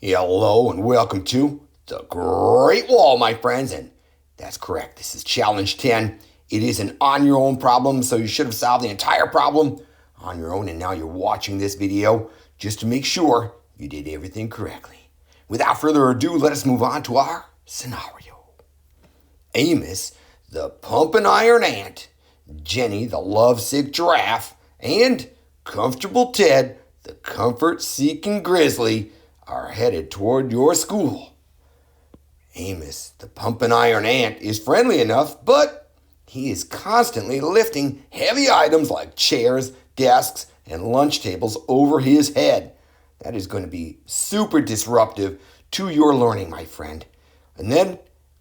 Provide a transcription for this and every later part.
Hello and welcome to the Great Wall, my friends. And that's correct. This is Challenge 10. It is an on your own problem, so you should have solved the entire problem on your own. And now you're watching this video just to make sure you did everything correctly. Without further ado, let us move on to our scenario. Amos the Pumping-Iron Ant, Ginny the Love-Sick Giraffe, and Comfortable Ted the Comfort-Seeking Grizzly are headed toward your school. Amos, the Pumping-Iron Ant, is friendly enough, but he is constantly lifting heavy items like chairs, desks, and lunch tables over his head. That is going to be super disruptive to your learning, my friend. And then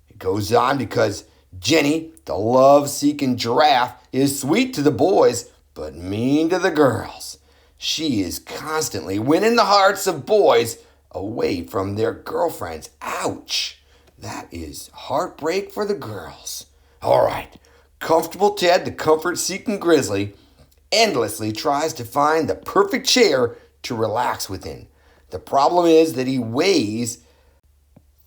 it goes on because Ginny, the love-seeking giraffe, is sweet to the boys, but mean to the girls. She is constantly winning the hearts of boys away from their girlfriends. Ouch. That is heartbreak for the girls. All right. Comfortable Ted, the comfort-seeking grizzly, endlessly tries to find the perfect chair to relax within. The problem is that he weighs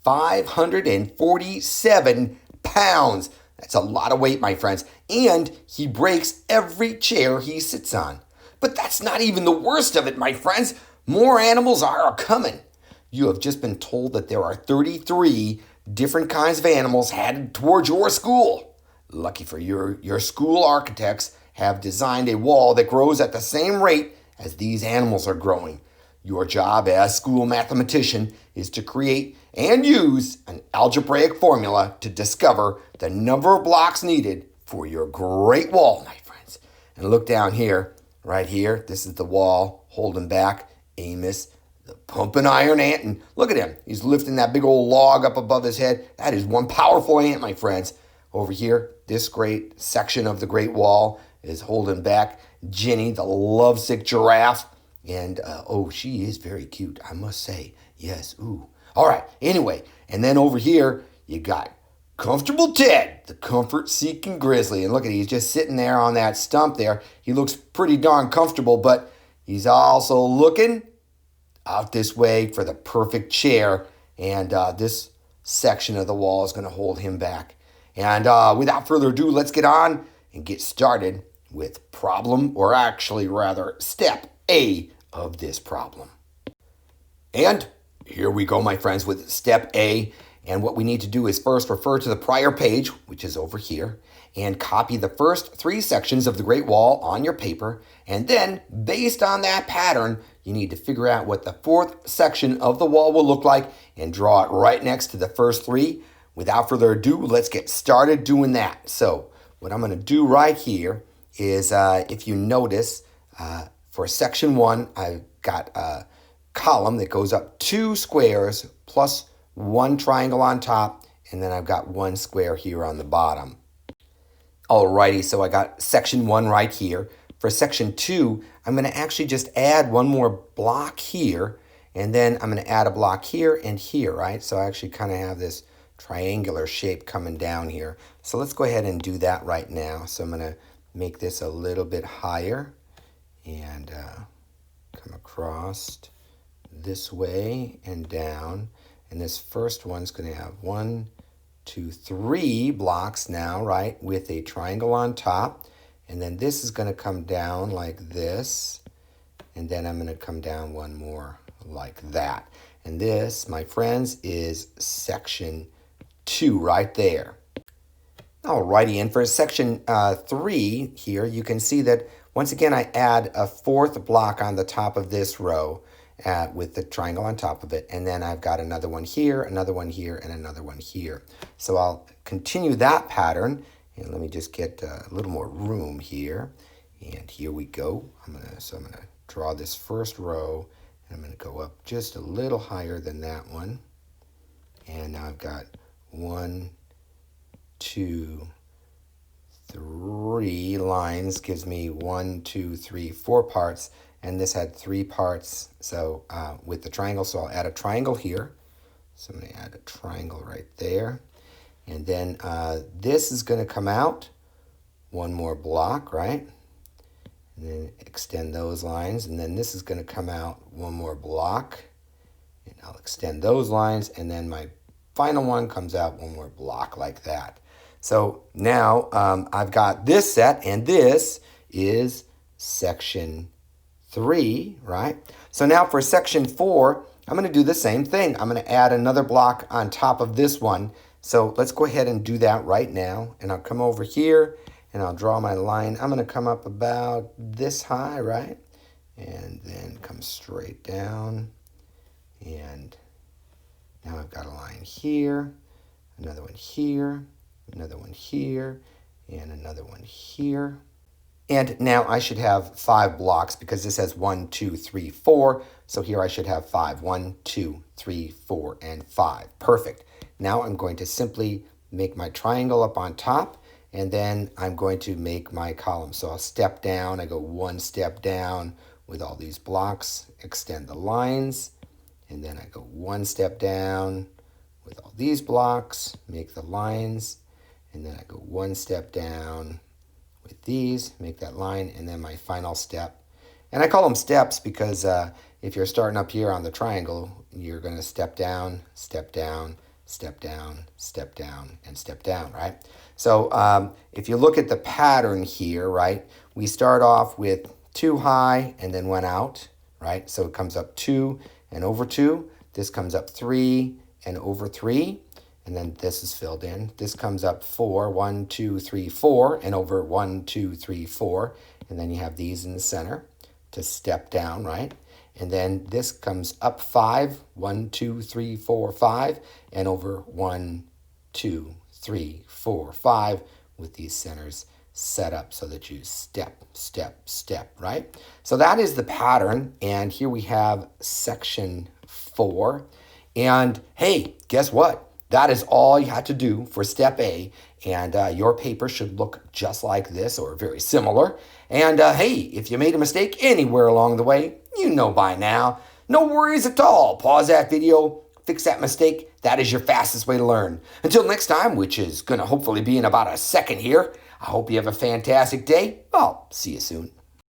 547 pounds. That's a lot of weight, my friends. And he breaks every chair he sits on. But that's not even the worst of it, my friends. More animals are coming. You have just been told that there are 33 different kinds of animals headed towards your school. Lucky for your school architects have designed a wall that grows at the same rate as these animals are growing. Your job as school mathematician is to create and use an algebraic formula to discover the number of blocks needed for your great wall, my friends. And look down here, right here. This is the wall holding back Amos the Pumping-Iron Ant. And look at him. He's lifting that big old log up above his head. That is one powerful ant, my friends. Over here, this great section of the Great Wall is holding back Ginny, the lovesick giraffe. And, she is very cute, I must say. Yes, ooh. All right, anyway. And then over here, you got Comfortable Ted, the comfort-seeking grizzly. And look at him. He's just sitting there on that stump there. He looks pretty darn comfortable, but he's also looking out this way for the perfect chair, and this section of the wall is going to hold him back. And without further ado, let's get on and get started with step A of this problem. And here we go, my friends, with step A. And what we need to do is first refer to the prior page, which is over here, and copy the first 3 sections of the Great Wall on your paper. And then, based on that pattern, you need to figure out what the 4th section of the wall will look like and draw it right next to the first 3. Without further ado, let's get started doing that. So, what I'm going to do right here is, if you notice, for section 1, I've got a column that goes up 2 squares plus 1 triangle on top, and then I've got 1 square here on the bottom. Alrighty, so I got section 1 right here. For section 2, I'm going to actually just add 1 more block here, and then I'm going to add a block here and here, right? So I actually kind of have this triangular shape coming down here. So let's go ahead and do that right now. So I'm going to make this a little bit higher and come across this way and down. And this first one's going to have 1, 2, 3 blocks now, right, with a triangle on top. And then this is going to come down like this. And then I'm going to come down 1 more like that. And this, my friends, is section 2 right there. Alrighty, and for section 3 here, you can see that once again I add a 4th block on the top of this row with the triangle on top of it. And then I've got another one here, another one here, and another one here. So I'll continue that pattern. And let me just get a little more room here. And here we go. I'm gonna draw this first row, and I'm gonna go up just a little higher than that one. And now I've got 1, 2, 3 lines, gives me 1, 2, 3, 4 parts. And this had 3 parts, so with the triangle, so I'll add a triangle here. So I'm going to add a triangle right there. And then this is going to come out 1 more block, right? And then extend those lines. And then this is going to come out 1 more block. And I'll extend those lines, and then my final one comes out one more block like that. So now I've got this set, and this is section 3, right? So now for section 4, I'm going to do the same thing. I'm going to add another block on top of this one. So let's go ahead and do that right now. And I'll come over here and I'll draw my line. I'm going to come up about this high, right? And then come straight down. And now I've got a line here, another one here, another one here, and another one here. And now I should have 5 blocks because this has 1, 2, 3, 4. So here I should have 5. 1, 2, 3, 4, and 5. Perfect. Now I'm going to simply make my triangle up on top, and then I'm going to make my column. So I'll step down. I go 1 step down with all these blocks, extend the lines, and then I go 1 step down with all these blocks, make the lines, and then I go 1 step down with these, make that line, and then my final step. And I call them steps because if you're starting up here on the triangle, you're going to step down, step down, step down, step down, and step down, right? So if you look at the pattern here, right, we start off with 2 high and then went out, right? So it comes up 2 and over 2. This comes up 3 and over 3. And then this is filled in. This comes up 4, 1, 2, 3, 4, and over 1, 2, 3, 4. And then you have these in the center to step down, right? And then this comes up 5, 1, 2, 3, 4, 5, and over 1, 2, 3, 4, 5 with these centers set up so that you step, step, step, right? So that is the pattern. And here we have section 4. And hey, guess what? That is all you had to do for step A, and your paper should look just like this or very similar. And hey, if you made a mistake anywhere along the way, you know by now. No worries at all. Pause that video, fix that mistake. That is your fastest way to learn. Until next time, which is going to hopefully be in about a second here, I hope you have a fantastic day. I'll see you soon.